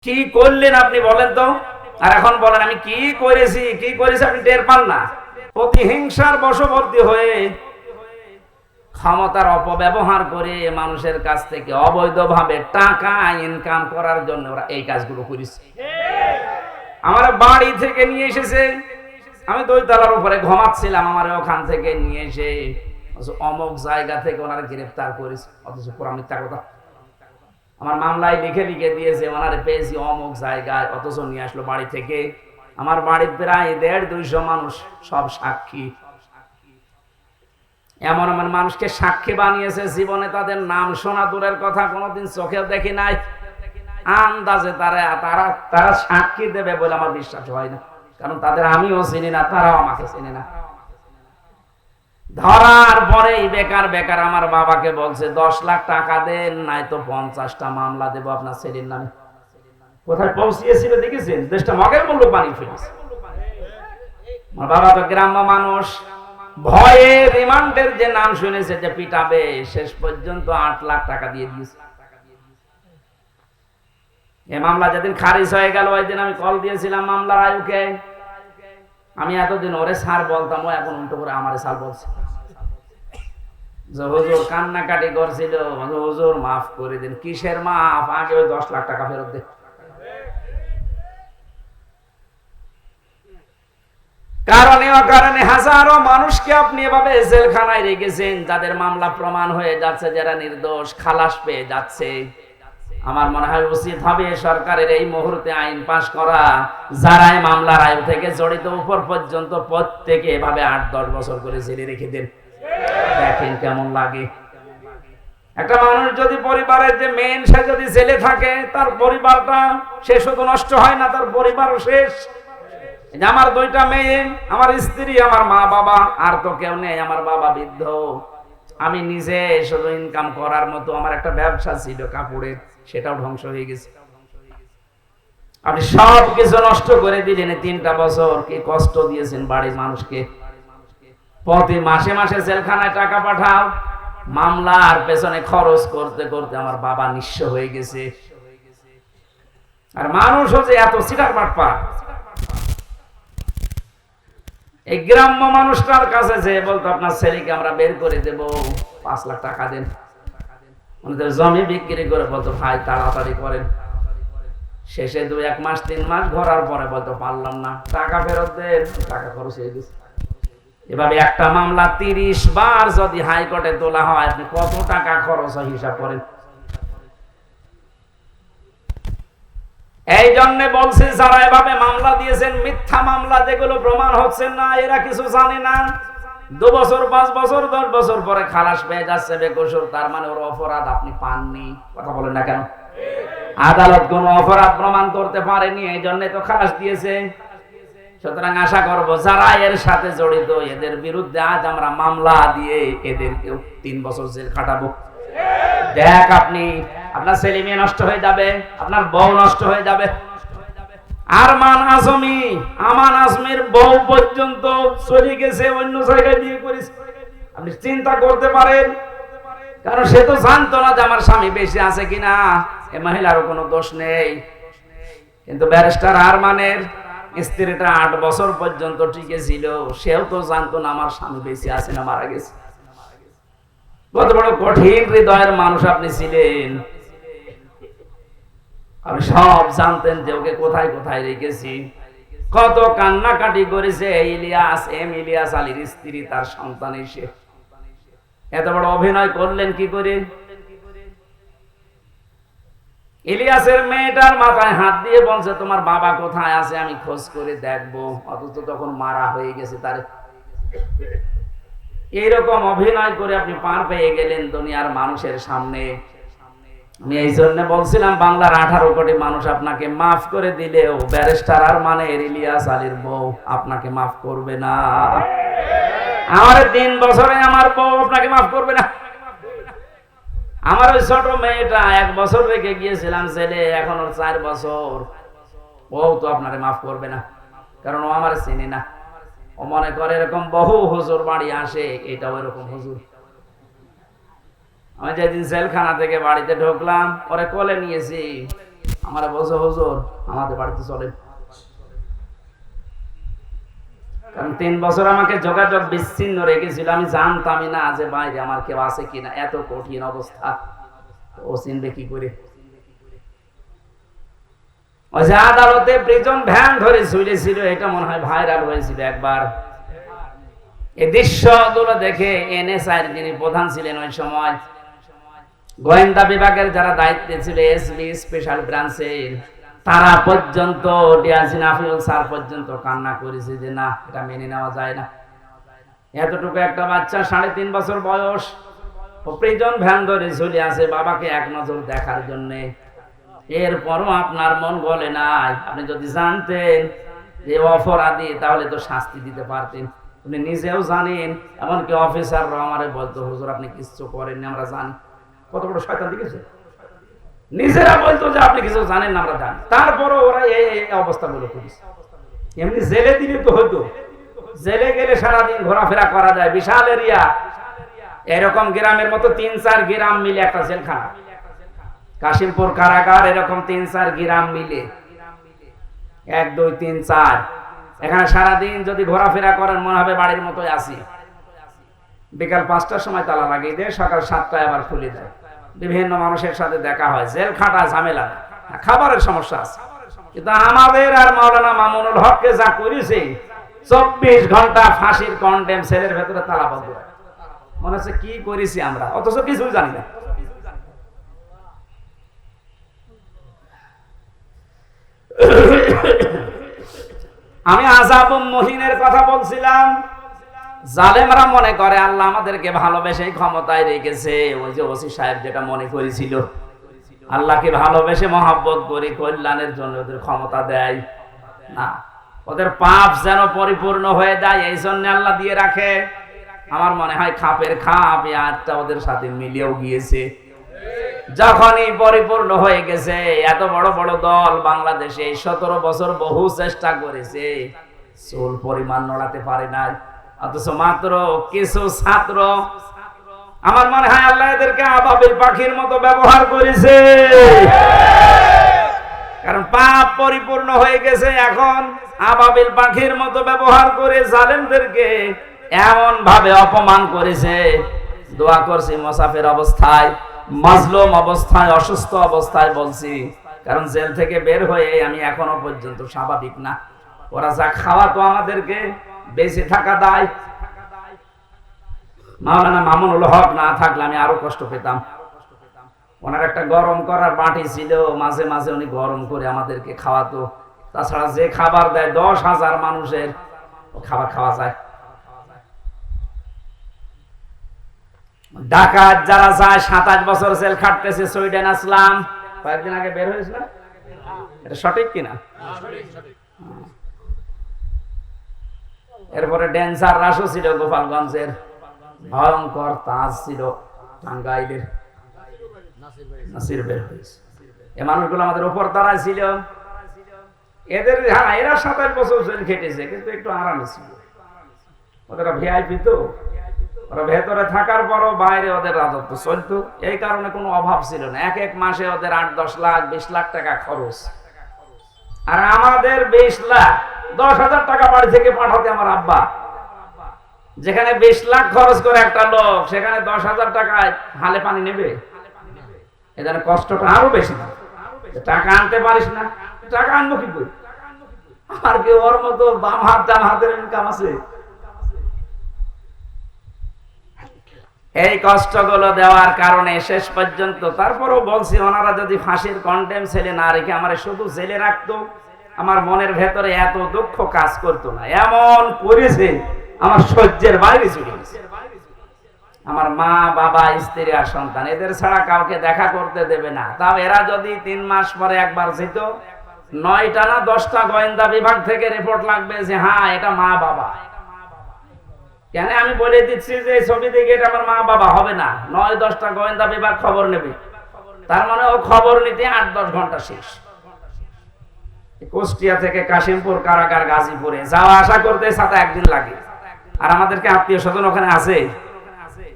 কি করলেন আপনি বলেন তো? আর এখন বলেন আমি কি করেছি আপনি টের পান না। প্রতিহিংসার বশবর্তী হয়ে ক্ষমতার অপব্যবহার করে মানুষের কাছ থেকে অবৈধভাবে টাকা ইনকাম করার জন্য ওরা এই কাজগুলো করেছে। আমার বাড়ি থেকে নিয়ে এসেছে, আমি দইতলার উপরে ঘুমাচ্ছিলাম, আমার ওখান থেকে নিয়ে এসে অমুক জায়গা থেকে ওনারা গ্রেফতার করেছে, অথচ পুরা মিথ্যা কথা। আমার মামলায় লিখে লিখে দিয়েছে ওনারে পেয়েছি অমুক জায়গায়, অথচ নিয়ে আসলো বাড়ি থেকে। আমার বাড়ির প্রায় 150-200 মানুষ, সব সাক্ষী। এমন এমন মানুষকে সাক্ষী বানিয়েছে, জীবনে তাদের নাম শোনা দূরের কথা, কোনোদিন চোখেও দেখি নাই। আন্দাজে তারা সাক্ষী দেবে বলে আমার বিশ্বাস হয় না, কারণ তাদের আমিও চিনি না, তারাও আমাকে চিনি না। ধরার পরেই বেকার বেকার আমার বাবাকে বলছে 10 লাখ টাকা দেন, নাই তো 50টা মামলা দেবো আপনার ছেলের নামে। কোথায় পৌঁছিয়েছিল দেখেছেন? দেশটা মগের মূল্য পানি ফেলেছে। আমার বাবা তো গ্রাম্য মানুষ, ভয়ে রিমান্ডের যে নাম শুনেছে যে পিটাবে, শেষ পর্যন্ত 8 লাখ টাকা দিয়ে দিয়েছে। এই মামলা যেদিন খারিজ হয়ে গেল ওই দিন আমি কল দিয়েছিলাম মামলার আয়ুকে। আমি এতদিন ওরে স্যার বলতাম, ও এখন উল্টো করে আমারে স্যার বলছে। হুজুর কান্নাকাটি করছিল, হুজুর মাফ করে দিন। কিসের মাফ? আগে ওই 10 লাখ টাকা ফেরত দে। কারণে হাজারো মানুষকে আপনি এভাবে জেলখানায় রেখেছেন, যাদের মামলা প্রমাণ হয়ে যাচ্ছে, যারা নির্দোষ খালাস পেয়ে যাচ্ছে। আমার মনে হয় উচিত হবে সরকারের এই মুহূর্তে আইন পাশ করা, যারাই মামলার আয়ু থেকে জড়িত উপর পর্যন্ত প্রত্যেকে এভাবে 8-10 বছর করে জেলে রেখে দেন। দেখেন কেমন লাগে। একটা মানুষ যদি পরিবারের যে মেন, সে যদি জেলে থাকে, তার পরিবারটা সে শুধু নষ্ট হয় না, তার পরিবারও শেষ। আমার 2টা মেয়ে, আমার স্ত্রী, আমার মা বাবা, আর তো কেউ নেই। আমার বাবা বৃদ্ধ, আমি নিজে শুধু ইনকাম করার মতো আমার একটা ব্যবসা ছিল কাপড়ের, সেটাও ধ্বংস হয়ে গেছে। আপনি সব কিছু নষ্ট করে দিলেন। 3টা বছর কি কষ্ট দিয়েছেন বাড়ির মানুষকে। প্রতি মাসে মাসে জেলখানায় টাকা পাঠাও, মামলার পেছনে খরচ করতে করতে আমার বাবা নিঃস্ব হয়ে গেছে। আর মানুষও যে এত সিটার বাটপা, এই গ্রাম্য মানুষটার কাছে যে বলতো আপনার ছেলেকে আমরা বের করে দেব, 5 লাখ টাকা দেন। জমি বিক্রি করে বলতো ভাই তাড়াতাড়ি করেন। শেষে 2-1 মাস 3 মাস ঘোরার পরে বলতো পারলাম না, টাকা ফেরত দেন, টাকা খরচ হয়ে গেছে। এভাবে একটা মামলা 30 বার যদি হাইকোর্টে তোলা হয়, আপনি কত টাকা খরচ হয় হিসাব করেন। এই জন্য বলছি, যারা এভাবে মামলা দিয়েছেন, মিথ্যা মামলা যেগুলো প্রমাণ হচ্ছে না, এরা কিছু জানে না। 2 বছর 5 বছর 10 বছর পরে খালাস পেয়ে যাচ্ছে বেকসুর, তার মানে ওর অপরাধ আপনি পাননি। কথা বলেন না কেন? আদালত কোন অপরাধ প্রমাণ করতে পারেনি, এই জন্য তো খালাস দিয়েছে। সুতরাং আশা করব যারা এর সাথে জড়িত, এদের বিরুদ্ধে আজ আমরা মামলা দিয়ে এদেরকেও 3 বছর জেল খাটাবো। দেখ আপনি, আপনার ছেলে মেয়ে নষ্ট হয়ে যাবে, আপনার বউ নষ্ট হয়ে যাবে। আমান আজমির বউ পর্যন্ত চলে গেছে, অন্য জায়গায় বিয়ে করেছে। আপনি চিন্তা করতে পারেন, কারণ সে তো জানতো না যে আমার স্বামী বেঁচে আছে কিনা। এ মহিলারও কোনো দোষ নেই, কিন্তু ব্যারিস্টার আরমানের স্ত্রীটা 8 বছর পর্যন্ত টিকে ছিল, সেও তো জানতো না আমার স্বামী বেঁচে আছে না মারা গেছে। কত বড় কঠিন হৃদয়ের মানুষ আপনি ছিলেন। আপনি সব জানতেন যে ওকে কোথায় কোথায় রেখেছি। কত কান্নাকাটি করেছে ইলিয়াস আলীর স্ত্রী, তার সন্তান এসে। এত বড় অভিনয় করলেন কি করে? ইলিয়াসের মেয়েটার মাথায় হাত দিয়ে বলছে তোমার বাবা কোথায় আছে, আমি খোঁজ করে দেখবো, অথচ তখন মারা হয়ে গেছে তার। এইরকম অভিনয় করে আপনি পার পেয়ে গেলেন দুনিয়ার মানুষের সামনে। আমি এই জন্য বলছিলাম, বাংলার 18 কোটি মানুষ আপনাকে মাফ করে দিলেও ব্যারিস্টার আরমানের ইলিয়াস আলীর বউ আপনাকে মাফ করবে না। আমার 3 বছরে আমার বউ আপনাকে মাফ করবে না। আমার ওই ছোট মেয়েটা 1 বছর রেখে গিয়েছিলাম ছেলে, এখন ওর 4 বছর, ও তো আপনারে মাফ করবে না, কারণ ও আমার চিনি না। ও মনে করে এরকম বহু হুজুর বাড়ি আসে, এটাও এরকম হুজুর। আমি যেদিন জেলখানা থেকে বাড়িতে ঢুকলাম, ওরে কোলে নিয়েছি, আমার বলছে হুজুর আমাদের বাড়িতে চলে, কারণ 3 বছর আমাকে যোগাযোগ বিচ্ছিন্ন রেখেছিল, আমি জানতামই না যে বাইরে আমার কেউ আছে কিনা, এত কঠিন অবস্থা। ও চিনবে কি করে? ওই যে আদালতে প্রিজন ভ্যান ধরে ঝুলেছিল, এটা মনে হয় ভাইরাল হয়েছিল একবার। এই দৃশ্যগুলো দেখে এনএসআই যিনি প্রধান ছিলেন ওই সময়, গোয়েন্দা বিভাগের যারা দায়িত্বে ছিল, এসবি স্পেশাল ব্রাঞ্চের, তারা পর্যন্ত ডিআইজি নাফিউল স্যার পর্যন্ত কান্না করেছে যে না, এটা মেনে নেওয়া যায় না। এতটুকু একটা বাচ্চা 3.5 বছর বয়স, ও প্রিজন ভ্যান ধরে ঝুলে আছে বাবাকে এক নজর দেখার জন্য। এরপরও আপনার মন গলে নাই। আপনি যদি জানতেন যে অপরাধী, তাহলে তো শাস্তি দিতে পারতেন। আপনি নিজেও জানেন, এমনকি অফিসাররা আমারে বলতো হুজুর আপনি কিছু করেননি, আমরা জানি। কত বড় শয়তান দেখেছে, নিজেরা বলতো যে আপনি কিছু জানেন না, আমরা জানি। তারপরও ওরা এই অবস্থাগুলো করেছে। এমনি জেলে দিলে তো হতো, জেলে গেলে সারাদিন ঘোরাফেরা করা যায়, বিশাল এরিয়া। এরকম গ্রামের মতো 3-4 গ্রাম মিলে একটা জেলখানা, কাশিমপুর কারাগার, এরকম 3-4 গ্রাম মিলে 1, 2, 3, 4। এখানে সারাদিন যদি ঘোরাফেরা করেন মনে হবে বাড়ির মতোই আসি। বিকাল 5টার সময় তালা লাগিয়ে দেয়, সকাল 7টায় আবার খুলে দেয়। বিভিন্ন মানুষের সাথে দেখা হয়, জেল খাটা ঝামেলা, খাবারের সমস্যা আছে। কিন্তু আমাদের আর মাওলানা মামুনুল হককে যা করেছে, 24 ঘন্টা ফাঁসির কন্ডেম সেলের ভেতরে তালাবদ্ধ। মনে হচ্ছে কি করেছি আমরা, অথচ কিছুই জানি না। আমি আযাবুম মুহিনের কথা বলছিলাম। জালেমরা মনে করে আল্লাহ আমাদেরকে ভালোবেসে ক্ষমতায় রেখেছে। ওই যে ওসি সাহেব যেটা মনে করেছিল, আল্লাহকে ভালোবেসে মহব্বত করে কল্যাণের জন্য ওদের ক্ষমতা দেয় না, ওদের পাপ যেন পরিপূর্ণ হয়ে যায়, এই জন্য আল্লাহ দিয়ে রাখে। আমার মনে হয় খাপের খাপ এই আয়াতটা ওদের সাথে মিলেও গিয়েছে। যখনই পরিপূর্ণ হয়ে গেছে, এত বড় বড় দল বাংলাদেশে 17 বছর বহু চেষ্টা করেছে, চুল পরিমাণ নড়াতে পারে না। অথচ মাত্র কিছু ছাত্র, আমার মনে হয় আল্লাহ এদেরকে আবাবিল পাখির মতো ব্যবহার করেছে, কারণ পাপ পরিপূর্ণ হয়ে গেছে। এখন আবাবিল পাখির মতো ব্যবহার করে জালেমদেরকে এমন ভাবে অপমান করেছে। দোয়া করছি মুসাফির অবস্থায়, মাজলুম অবস্থায়, অসুস্থ অবস্থায় বলছি, কারণ জেল থেকে বের হয়ে আমি এখনো পর্যন্ত স্বাভাবিক না। ওরা যা খাওয়াতো আমাদেরকে, বেঁচে থাকা দায়। মাওলানা মামুনুল হক না থাকলে আমি আরো কষ্ট পেতাম। ওনার একটা গরম করার বাটি ছিল, মাঝে মাঝে উনি গরম করে আমাদেরকে খাওয়াতো। তাছাড়া যে খাবার দেয় 10,000 মানুষের খাবার খাওয়া যায়। ডাকাত যারা যায় 27 বছর জেল খাটতেছে, সুইডেন আসলাম কয়েকদিন আগে বের হয়েছিল, এটা সঠিক কিনা? এরপরে ডেঞ্জার রাসও ছিল গোপালগঞ্জের, ভয়ঙ্কর তাজ ছিল টাঙ্গাইলের, নাসির বের হয়েছে। এই মানুষগুলো আমাদের উপর তারাই ছিল। এদের হ্যাঁ, এরা 27 বছর জেল খেটেছে, কিন্তু একটু আরামে ছিল। ওদের ভিআইপি তো, ওরা ভেতরে থাকার পরও বাইরে ওদের রাজত্ব চলতো। এই কারণে কোনো অভাব ছিল না। এক মাসে ওদের 8-10 লাখ 20 লাখ টাকা খরচ, আর আমাদের 20 লাখ 10,000 টাকা বাড়ি থেকে পাঠাতে আমার আব্বা। যেখানে 20 লাখ খরচ করে একটা লোক, সেখানে 10,000 টাকায় হালে পানি নেবে। এখানে কষ্টটা আরো বেশি। টাকা আনতে পারিস না, টাকা আনবো কি করে? আর কি ওর মতো বাম হাত ডান হাতের ইনকাম আছে? এই কষ্টগুলো দেওয়ার কারণে শেষ পর্যন্ত, তারপরও বলছি, ওনারা যদি ফাঁসির কন্ডেম ছেলে না রেখে আমার শুধু জেলে রাখতো, আমার মনের ভেতরে এত দুঃখ কাজ করতো না। এমন করেছে আমার সহ্যের বাইরে চলে গেছে। আমার মা, বাবা, স্ত্রী আর সন্তান, এদের ছাড়া কাউকে দেখা করতে দেবে না। তাও এরা যদি 3 মাস পরে একবার যেত, 9টা না 10টা গোয়েন্দা বিভাগ থেকে রিপোর্ট লাগবে যে হ্যাঁ এটা মা বাবা। কেন আমি বলে দিচ্ছি যে এই ছবি দেখে এটা আমার মা বাবা হবে না, 9-10টা গোয়েন্দা বিভাগ খবর নেবে। তার মানে ও খবর নিতে 8-10 ঘন্টা শেষ। কুষ্টিয়া থেকে কাশিমপুর কারাগার গাজীপুরে যাওয়া আসা করতে 7 একদিন লাগে। আর আমাদেরকে আত্মীয় স্বজন ওখানে আছে।